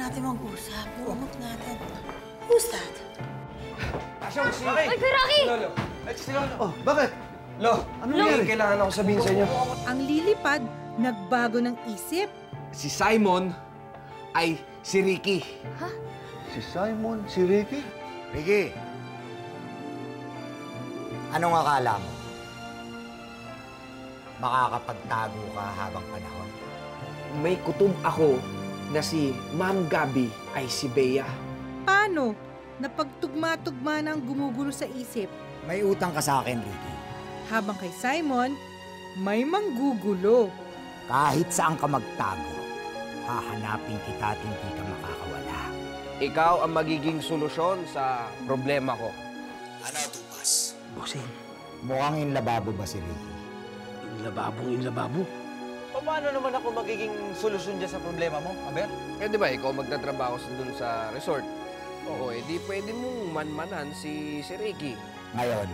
natin mag-usap. Uunok natin. Who's that? Asyong, si Rocky! Ay, Rocky! Lolo. Ay, si Lolo. Oh, bakit? Lo, ano nangyari? Kailangan ako sabihin sa inyo. Ang lilipad, nagbago ng isip. Si Simon ay si Ricky. Ha? Si Simon, si Ricky? Ricky, anong akala mo? Makakapagtago ka habang panahon? May kutob ako na si Ma'am Gabi ay si Bea. Paano? Napagtugma-tugma na ang gumugulo sa isip. May utang ka sa akin, Ricky. Habang kay Simon, may manggugulo. Kahit saan ka magtago, hahanapin kita at hindi ka makakawala. Ikaw ang magiging solusyon sa problema ko. Ano, Tupas? Bossing, Mukhang inlababo ba si Ricky? inlababo. Paano naman ako magiging solusyon dyan sa problema mo, Aber? Eh, di ba, ikaw magtatrabaho dun sa resort. Oo, eh, di pwede mong manmanan si Ricky. Ngayon,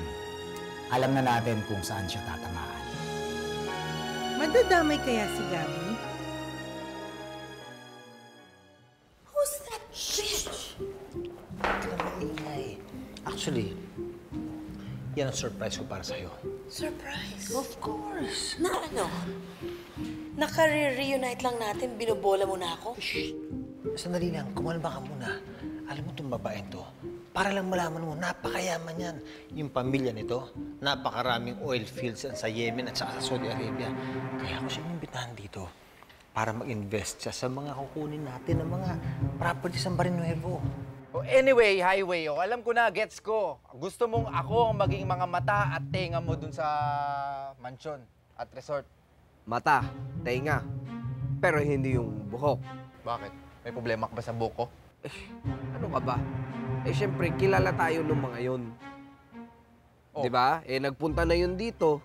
alam na natin kung saan siya tatamaan. Madadamay kaya si Gabi? Who's that bitch? Maingay. Actually, yan ang surprise ko para sa'yo. Surprise. Of course. Na ano? Naka-reunite lang natin, binobola mo na ako. Shh! Sandali lang, kumalma ka muna. Alam mo itong babaeng to, para lang malaman mo, napakayaman yan. Yung pamilya nito, napakaraming oil fields yan sa Yemen at saka sa Saudi Arabia. Kaya ako siya inimbitahan dito para mag-invest siya sa mga kukunin natin ng mga properties ng Barrio Nuevo. Oh, anyway, highway, alam ko na, gets ko. Gusto mong ako ang maging mga mata at tenga mo dun sa mansyon at resort. Mata, tenga, pero hindi yung buhok. Bakit? May problema ka ba sa buko? Ano ka ba? Eh, syempre, kilala tayo ng mga yun. Oh. Di ba? Eh, nagpunta na yun dito.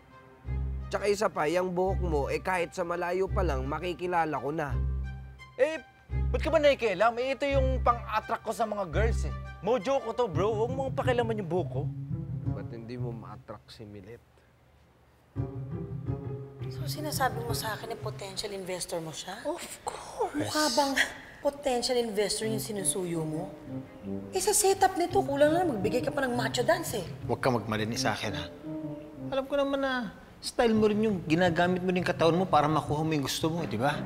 Tsaka isa pa, yung buhok mo, eh kahit sa malayo pa lang, makikilala ko na. Eh, ba't ka ba nakikialam? Eh, ito yung pang-attract ko sa mga girls eh. Mojo ko to, bro. Huwag mong pakialaman yung buko. Ba't hindi mo ma-attract si Milet? So, sinasabi mo sa akin na potential investor mo siya? Of course! Mukha bang potential investor yung sinusuyo mo? Eh, sa setup nito, kulang na magbigay ka pa ng macho dance eh. Huwag ka magmalinis sa akin, ha? Alam ko naman na style mo rin yung ginagamit mo rin katawan mo para makuha mo yung gusto mo, di ba?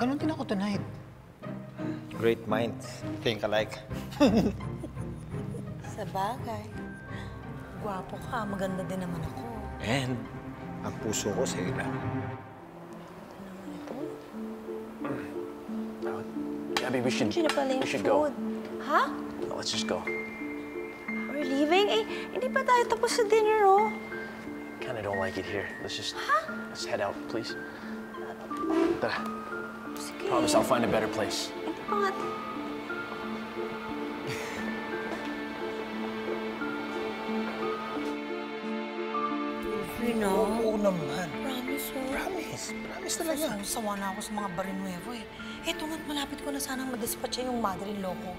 Ganun din ako tonight. Great minds. Think alike. Sa bagay. Gwapo ka, maganda din naman ako. And ang puso ko sa ila. Gabby, we should go. Ha? Let's just go. We're leaving? Eh, hindi pa tayo tapos sa dinner, oh. Kinda don't like it here. Let's head out, please. Tara. Sige. Promise I'll find a better place. Hindi pa nga. You know? Oo naman. Promise, oh. Promise talaga. Sawa na ako sa mga Barrio Nuevo eh. Eto nga't malapit ko na sanang madispatch yung mother-in-law ko.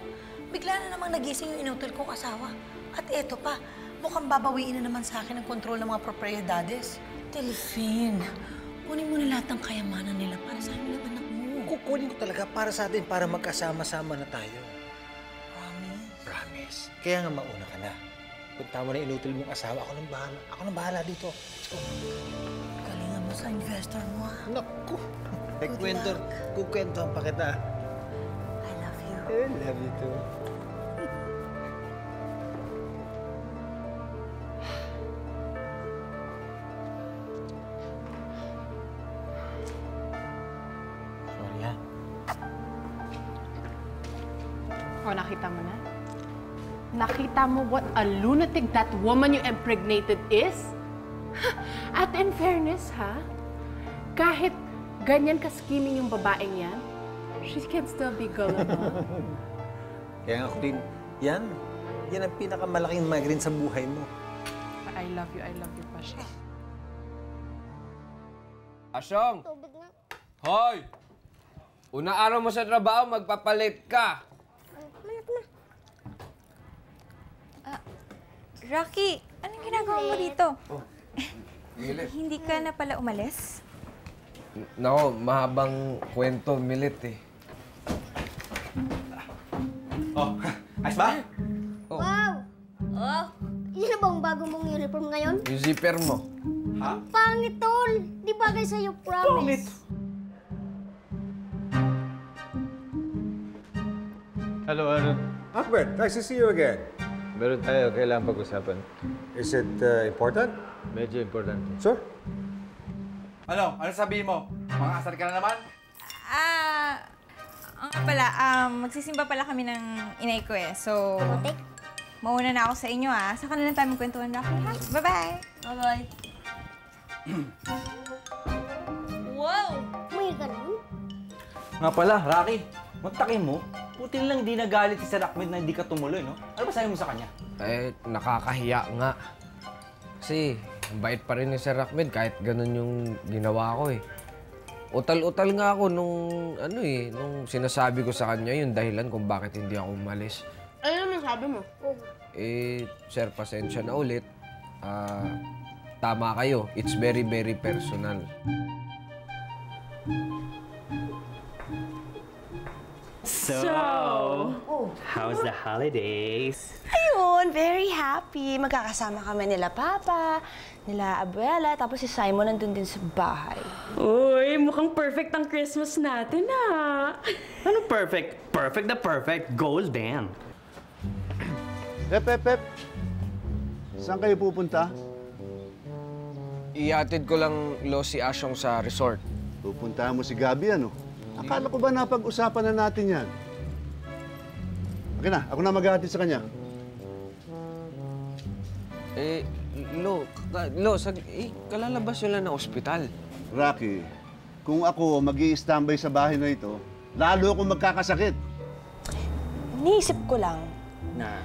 Bigla na namang nagising yung inutil kong asawa. At eto pa, mukhang babawiin na naman sa akin ang kontrol ng mga propriedades. Delphine, kunin mo na lahat ng kayamanan nila para sa amin ng anak mo. Kukunin ko talaga para sa atin para magkasama-sama na tayo. Promise? Promise. Kaya nga mauna ka na. Punta mo na inutil mong asawa. Ako nang bahala. Ako nang bahala dito. Let's go. Galingan mo sa investor mo, ha? Naku. Kukwentuhan pa kita. I love you. I love you too. Sorry, ha? O, nakita mo na? Nakita mo what a lunatic that woman you impregnated is? At in fairness, ha? Kahit ganyan ka-scheming yung babaeng yan, she can still be gullible. Kaya nga, Queen, yan ang pinakamalaking migraine sa buhay mo. I love you, Pasha. Asyong! Hoy! Una araw mo sa trabaho, magpapalit ka. Rocky, anong ginagawa mo dito? Milet. Hindi ka na pala umalis? Nako, mahabang kwento, Milet eh. Ba? Oh. Wow! Oh, yun na bang bago mong uniform ngayon? Yung zipper mo. Ha? Pangit, tol! Di bagay sa'yo, promise. Hello, Aaron. Albert, nice to see you again. Meron tayo kailangan pag-usapan. Is it important? Medyo importante. Sure. Ano? Ano sabihin mo? Mga asar ka na naman? Magsisimba pala kami ng inay ko eh. So, mauna na ako sa inyo Saka na lang tayo magkwentuhan, Rocky. Ha? Bye-bye! Bye-bye. Wow! May ganun? Nga pala, Rocky, magtakin mo. Puti lang hindi nagalit si Sir Ahmed na hindi ka tumuloy, no? Ano ba sabi mo sa kanya? Eh, nakakahiya nga. Kasi, ang bait pa rin ni Sir Ahmed kahit ganun yung ginawa ko eh. Utal-utal nga ako nung sinasabi ko sa kanya yung dahilan kung bakit hindi ako umalis. Ano naman sabi mo? Eh, sir, pasensya na ulit. Tama kayo. It's very, very personal. So, how's the holidays? Ayun, very happy. Magkakasama kami nila Papa, nila Abuela, tapos si Simon nandun din sa bahay. Uy, mukhang perfect ang Christmas natin, Ano perfect? Perfect na perfect. Golden. Pep. Saan kayo pupunta? Ihatid ko lang, si Asyong sa resort. Pupuntahan mo si Gabi, ano? Akala ko ba napag-usapan na natin yan? Okay na, ako na maghahatid sa kanya. Kalalabas nyo lang ng ospital. Rocky, kung ako mag-i-standby sa bahay na ito, lalo akong magkakasakit. Iniisip ko lang, Na?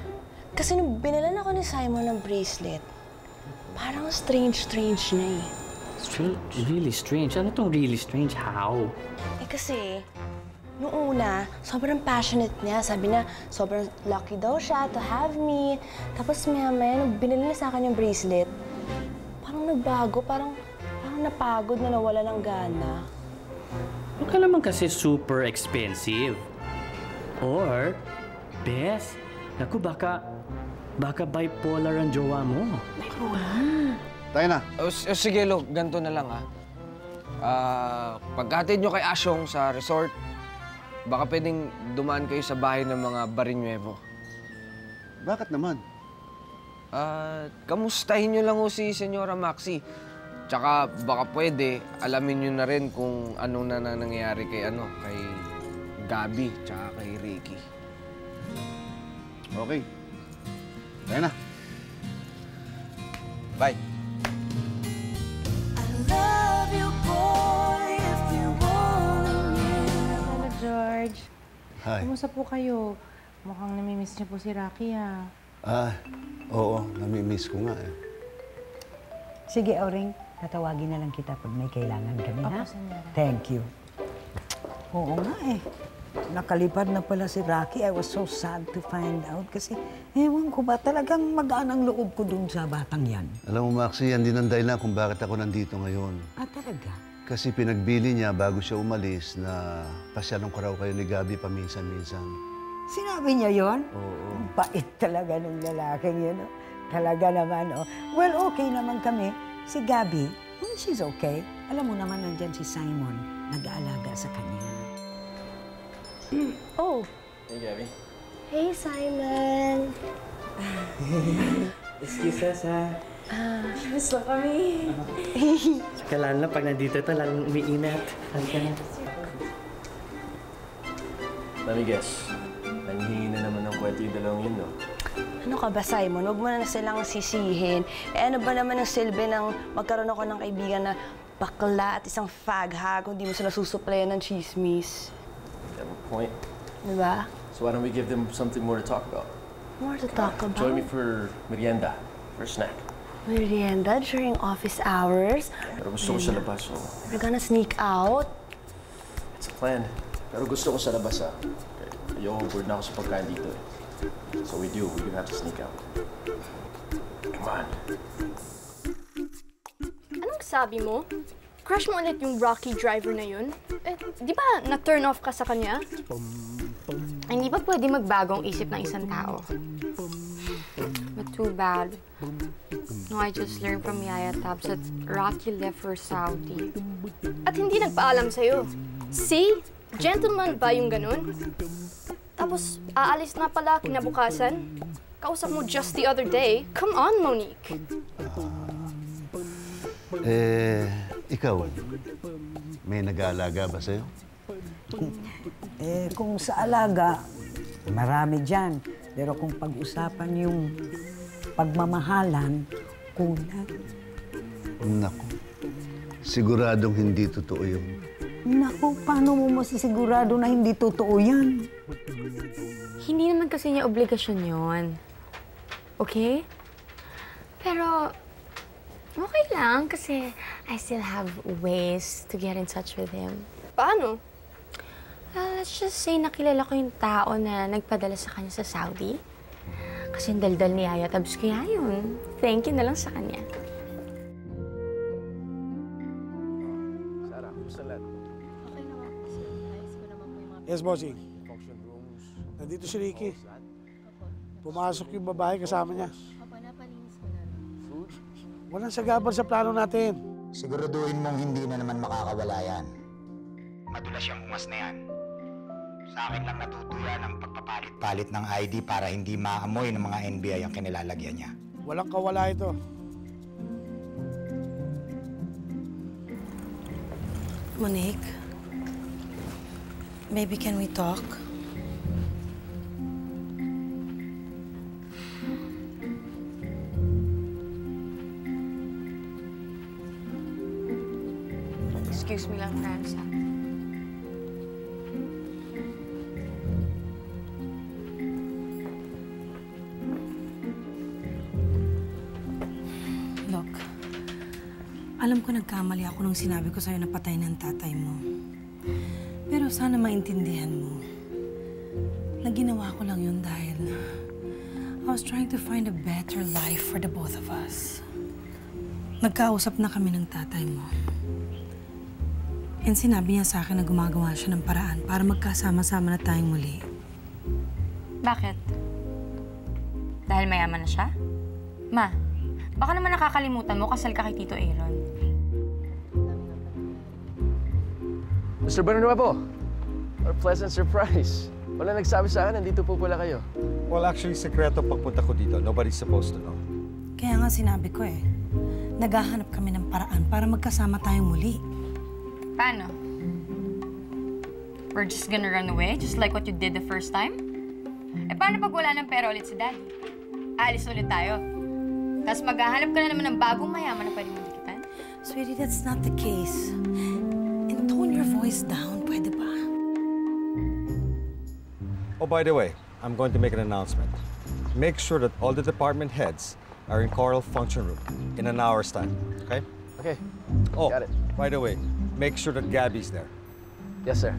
kasi nung binalan ako ni Simon ng bracelet, parang strange na eh. Really strange. Ano tong really strange? How? Kasi, noong una, sobrang passionate niya. Sabi na, sobrang lucky daw siya to have me. Tapos maya-maya, nung binili niya sa akin yung bracelet, parang nagbago, parang napagod na nawala ng gana. Huwag ka naman kasi super expensive. Or, Bes, naku, baka bipolar ang jowa mo. Tayo na. Sige, Lo, ganito na lang pagkatid nyo kay Asyong sa resort, baka pwedeng dumaan kayo sa bahay ng mga Barinuevo. Bakit naman? Kamustahin nyo lang si Senyora Maxi. Tsaka baka pwede, alamin nyo na rin kung ano na nangyayari kay Gabi, tsaka kay Ricky. Okay. Tayo na. Bye. Hello, George. Hi. Kumusta po kayo? Mukhang namimiss niyo po si Rocky, Oo, namimiss ko nga eh. Sige, Auring. Tatawagin na lang kita pag may kailangan kami, ha? Senyora. Thank you. Oo nga eh. Nakalipad na pala si Rocky. I was so sad to find out kasi ewan ko ba talagang magaan ang loob ko dun sa batang yan. Alam mo, Maxi, yan din ang dahilan kung bakit ako nandito ngayon. Talaga? Kasi pinagbili niya bago siya umalis na pasyalong ko raw kayo ni Gabi paminsan-minsan. Sinabi niya yon? Oo. Ang bait talaga ng lalaking yun. Oh. Talaga naman, oh. Well, okay naman kami. Si Gabi, she's okay. Alam mo naman, nandyan si Simon. Nag-aalaga sa kanya. Oh. Hey, Gabby. Hey, Simon. Excuse us, Gusto kami. Kailangan lang pag nandito ito, lalong umiinat. Halika na. Let me guess. Nanghihingi na naman ng kwento yung dalawang yun, no? Ano ka ba, Simon? Huwag mo na silang sisihin. Ano ba naman ang silbi ng magkaroon ako ng kaibigan na bakla at isang fag, kung di mo sila susuplayan ng chismis? You have a point. Diba? So why don't we give them something more to talk about? More to talk about? Join me for merienda, for a snack. Merienda during office hours? Pero gusto ko sa labas, so We're gonna sneak out? it's a plan. Pero gusto ko sa labas, Ayoko, bored na ako sa pagkain dito, eh. So we do have to sneak out. Come on. Anong sabi mo? Crush mo ulit yung Rocky driver na yun? Eh, di ba na-turn off ka sa kanya? Ay, hindi ba ba pwede magbago ang isip ng isang tao? But too bad. No, I just learned from Yaya Tabs that Rocky left for Saudi. At hindi nagpaalam sa'yo. See? Gentleman ba yung ganun? Tapos, aalis na pala kinabukasan? Kausap mo just the other day. Come on, Monique. Ikaw, may nag-aalaga ba sa'yo? Kung sa alaga, marami dyan. Pero kung pag-usapan yung pagmamahalan, kulang. Naku, siguradong hindi totoo yun. Naku, paano mo masisigurado na hindi totoo yan? Hindi naman kasi niya obligasyon yon. Okay? Pero, okay lang kasi I still have ways to get in touch with him. Paano? Let's just say nakilala ko yung tao na nagpadala sa kanya sa Saudi. Kasi ang daldal ni Yaya Tabs, kaya yun. Thank you na lang sa kanya. Sarah, kumusta lahat? Okay naman po, sir. Ayos ko naman po yung mga... Yes, bossing. Function rooms. Nandito si Ricky. Pumasok yung babae kasama niya. Opo, napalinis ko na rin. Food? Walang sagabal sa plano natin. Siguraduhin mong hindi na naman makakawala yan. Madulas siyang ungas na yan. Sa akin lang natutuya ng pagpapalit-palit ng ID para hindi maamoy ng mga NBI ang kinilalagyan niya. Walang kawala ito. Monique, maybe can we talk? Excuse me lang, Franz. Look, alam ko nagkamali ako nung sinabi ko sa'yo na patay ng tatay mo. Pero sana maintindihan mo na ginawa ko lang yun dahil I was trying to find a better life for the both of us. Nagkausap na kami ng tatay mo. And sinabi niya sa akin na gumagawa siya ng paraan para magkasama-sama na tayong muli. Bakit? Dahil mayaman na siya? Ma, baka naman nakakalimutan mo kasal ka kay Tito Aaron. Mr. Bernuevo, what a pleasant surprise. Wala nagsabi sa akin, nandito po pala kayo. Well, actually, sekreto pagpunta ko dito. Nobody's supposed to know. Kaya nga sinabi ko naghahanap kami ng paraan para magkasama tayong muli. Paano? We're just gonna run away, just like what you did the first time? Paano pag wala ng pera ulit si Daddy? Alis ulit tayo. Tapos maghahanap ka na naman ng bagong mayaman na pwede mong dikitan? Sweetie, that's not the case. And tone your voice down, pwede ba? Oh, by the way, I'm going to make an announcement. Make sure that all the department heads are in Coral Function Room in an hour's time, okay? Okay. Oh, got it. By the way, make sure that Gabby's there. Yes, sir.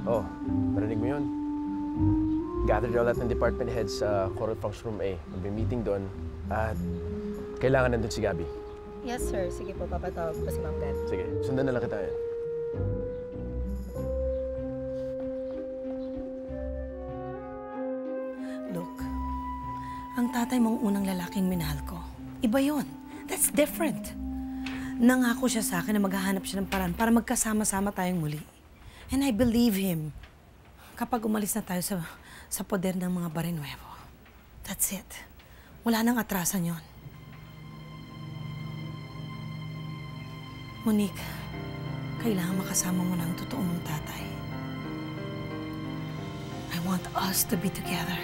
Oh, marinig mo yun? Gather daw lahat ng department heads sa Coral Function Room A. Magbe-meeting doon at kailangan nandun si Gabby. Yes, sir. Sige po, papatawag po si Ma'am Gab. Sige, sundan na lang kita yan. Look, ang tatay mong unang lalaking minahal ko, iba yon. That's different. Nangako siya sa akin na maghahanap siya ng paraan para magkasama-sama tayong muli. And I believe him. Kapag umalis na tayo sa poder ng mga Barrenuevo. That's it. Wala nang atrasan yon. Monique, kailangan makasama mo na ang totoo mong tatay. I want us to be together.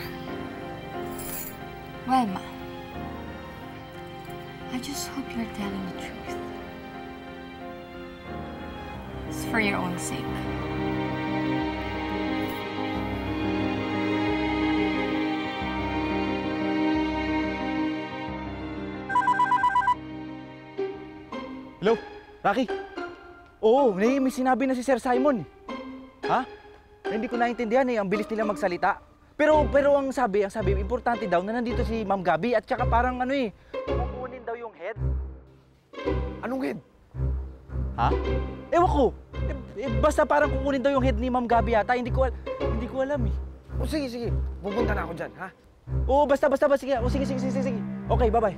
Well, Ma, I just hope you're telling the truth. It's for your own sake. Hello? Rocky? Oo, may sinabi na si Sir Simon. Ha? Hindi ko naintindihan ang bilis nila magsalita. Pero ang sabi, importante daw na nandito si Ma'am Gabby at saka parang kukunin daw yung head. Anong head? Ha? Ewan ko. Basta parang kukunin daw yung head ni Ma'am Gabby yata. Hindi ko alam eh. O sige, sige. Pupunta na ako dyan, ha? Oo, basta. Sige. O sige. Okay, bye-bye.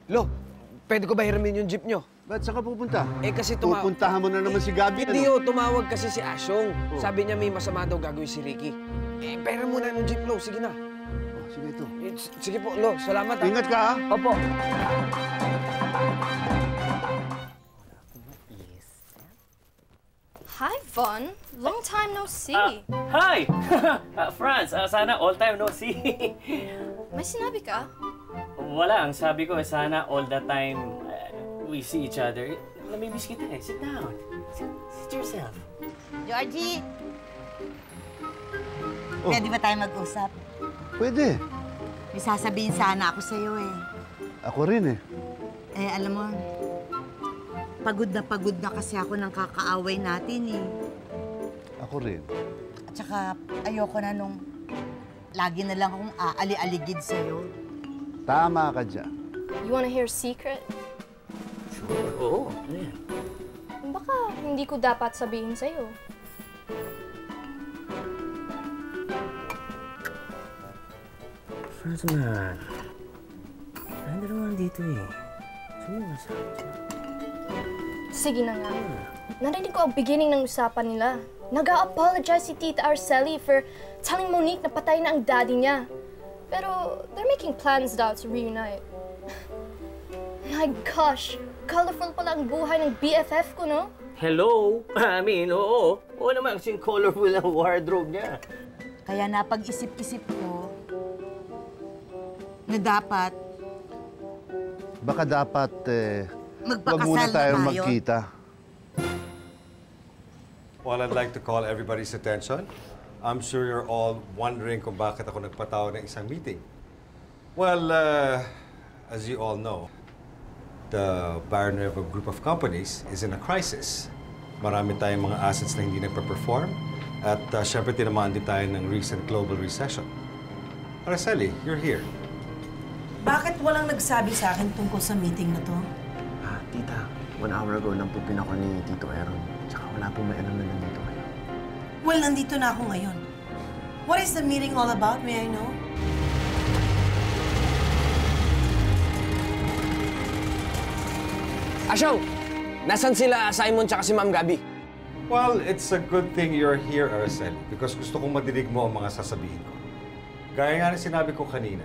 Lo, pwede ko ba hiramin yung jeep nyo? Ba't saan ka pupunta? Eh kasi Pupuntahan mo na naman si Gabi, Hindi ano? tumawag kasi si Asyong. Sabi niya may masama daw gagawin si Ricky. Eh, pera muna ng jeep, Lo. Sige na. Sige ito. Sige po, Lo. Salamat, ha? Ingat ka, ha? Opo. Hi, Von. Long time no see. Hi! Franz, sana all time no see. May sinabi ka? Wala, ang sabi ko, sana all the time we see each other. Namimiss kita eh. Sit down. Sit yourself. Georgie! Pwede ba tayo mag-usap? Pwede. May sasabihin sana ako sa'yo eh. Ako rin eh. Eh, alam mo, pagod na kasi ako ng kakaaway natin eh. Ako rin. At saka ayoko na nung lagi na lang akong aali-aligid sa'yo. Tama ka dyan. You wanna hear a secret? Sure. Oo, ano yan? Baka hindi ko dapat sabihin sa'yo. Franz man, nandito naman dito eh. Sino sa Sige na nga. Narinig ko ang beginning ng usapan nila. Nag-a-apologize si Tita Arceli for telling Monique na patay na ang daddy niya. Pero they're making plans daw to reunite. My gosh, colorful pala ang buhay ng BFF ko, no? Hello? I mean, oo. Oo naman kasing colorful ang wardrobe niya. Kaya napag-isip-isip ko na dapat Baka dapat, wag muna magpakasal na tayong tayo. magkita. Well, I'd like to call everybody's attention. I'm sure you're all wondering kung bakit ako nagpatawag ng isang meeting. Well, as you all know, the Barnuevo Group of Companies is in a crisis. Marami tayong mga assets na hindi nagpa-perform at syempre tinamaan din tayo ng recent global recession. Araceli, you're here. Bakit walang nagsabi sa akin tungkol sa meeting na to? Tita, 1 hour ago lang po pinako ni Tito Aaron. Tsaka wala po may alam na nandito kayo. Well, nandito na ako ngayon. What is the meeting all about, may I know? Asyong! Nasaan sila Simon tsaka si Ma'am Gabi? Well, it's a good thing you're here, Araceli, because gusto kong madinig mo ang mga sasabihin ko. Gaya nga na sinabi ko kanina,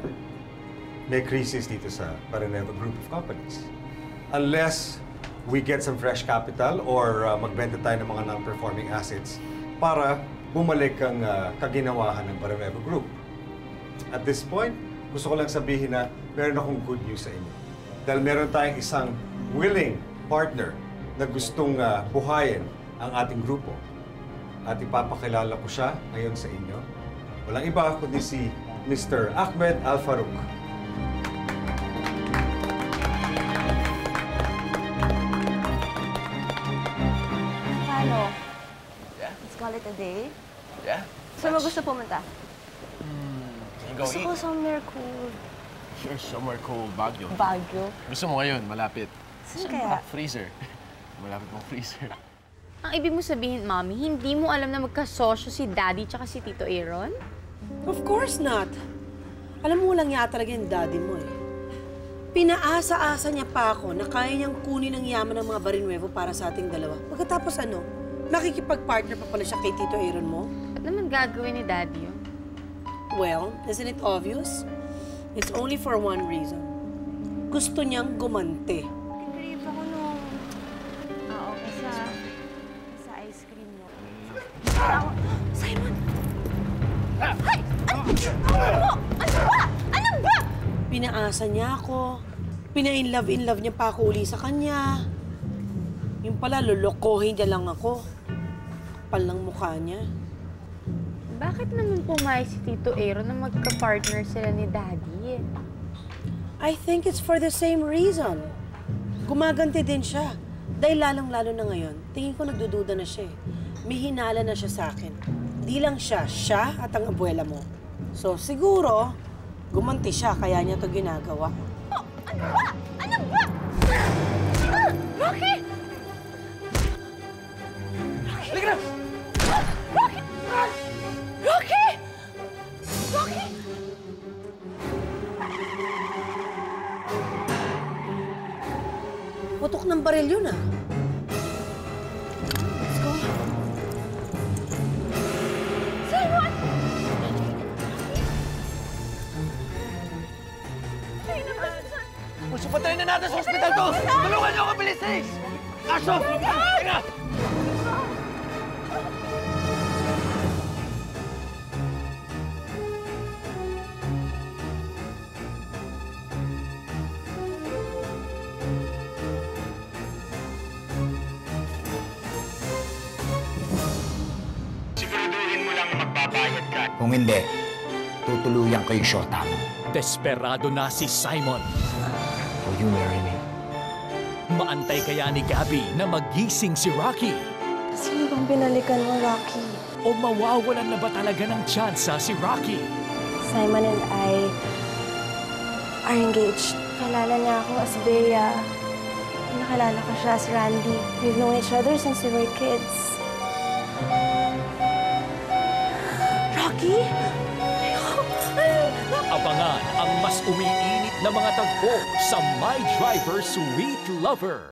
may crisis dito sa Barnuevo Group of Companies. Unless we get some fresh capital or magbenta tayo ng mga non-performing assets para bumalik ang kaginawahan ng Barnuevo Group. At this point, gusto ko lang sabihin na meron akong good news sa inyo. Dahil meron tayong isang willing partner na gustong buhayin ang ating grupo. At ipapakilala ko siya ngayon sa inyo. Walang iba kundi si Mr. Ahmed Al-Farouk. Paano? Let's call it a day? Yeah? Saan mo gusto pumunta? Go Gusto ko somewhere cool. Sure, somewhere cool. Baguio. Baguio? Gusto mo ngayon, malapit. Saan kaya? Freezer. Malapit mong freezer. Ang ibig mo sabihin, Mommy, hindi mo alam na magkasosyo si Daddy tsaka si Tito Aaron? Of course not. Alam mo, walang yata talaga yung daddy mo eh. Pinaasa-asa niya pa ako na kaya niyang kunin ang yaman ng mga Barnuevo para sa ating dalawa. Pagkatapos ano, nakikipag-partner pa pala siya kay Tito Aaron mo? Ba't naman gagawin ni Daddy yun? Well, isn't it obvious? It's only for one reason. Gusto niyang gumante. Crave ako nung... okay, sa ice cream mo. Simon! Ay! Ano mo? Ano ba? Ano ba? Pinaasa niya ako. Pina-in-love niya pa ako uli sa kanya. Yung pala, lolokohin niya lang ako. Kapal ng mukha niya. Bakit naman pumayag si Tito Aaron na magka-partner sila ni Daddy? I think it's for the same reason. Gumaganti din siya. Dahil lalong-lalo na ngayon, tingin ko nagdududa na siya eh. May hinala na siya sa akin. Di lang siya at ang abuela mo. So siguro, gumanti siya kaya niya to ginagawa. Oh, ano ba? Ano ba? Rocky! Halika na! ng baril yun, ah. Let's go. Simon! Masupatayin na natin sa ospital to! Tulungan niyo ako, bilis, Ace! Aso! Teka! Siguraduhin mo lang magbabayad ka. Kung hindi, tutuluyan ko yung shota mo. Desperado na si Simon. Will you marry me? Maantay kaya ni Gabby na magising si Rocky? Sino bang binalikan mo, Rocky? O mawawalan na ba talaga ng tsansa si Rocky? Simon and I are engaged. Kalala niya ako as Bea. Nakalala ko siya as Randy. We've known each other since we were kids. Rocky? Abangan ang mas umiinit na mga tagpo sa My Driver Sweet Lover.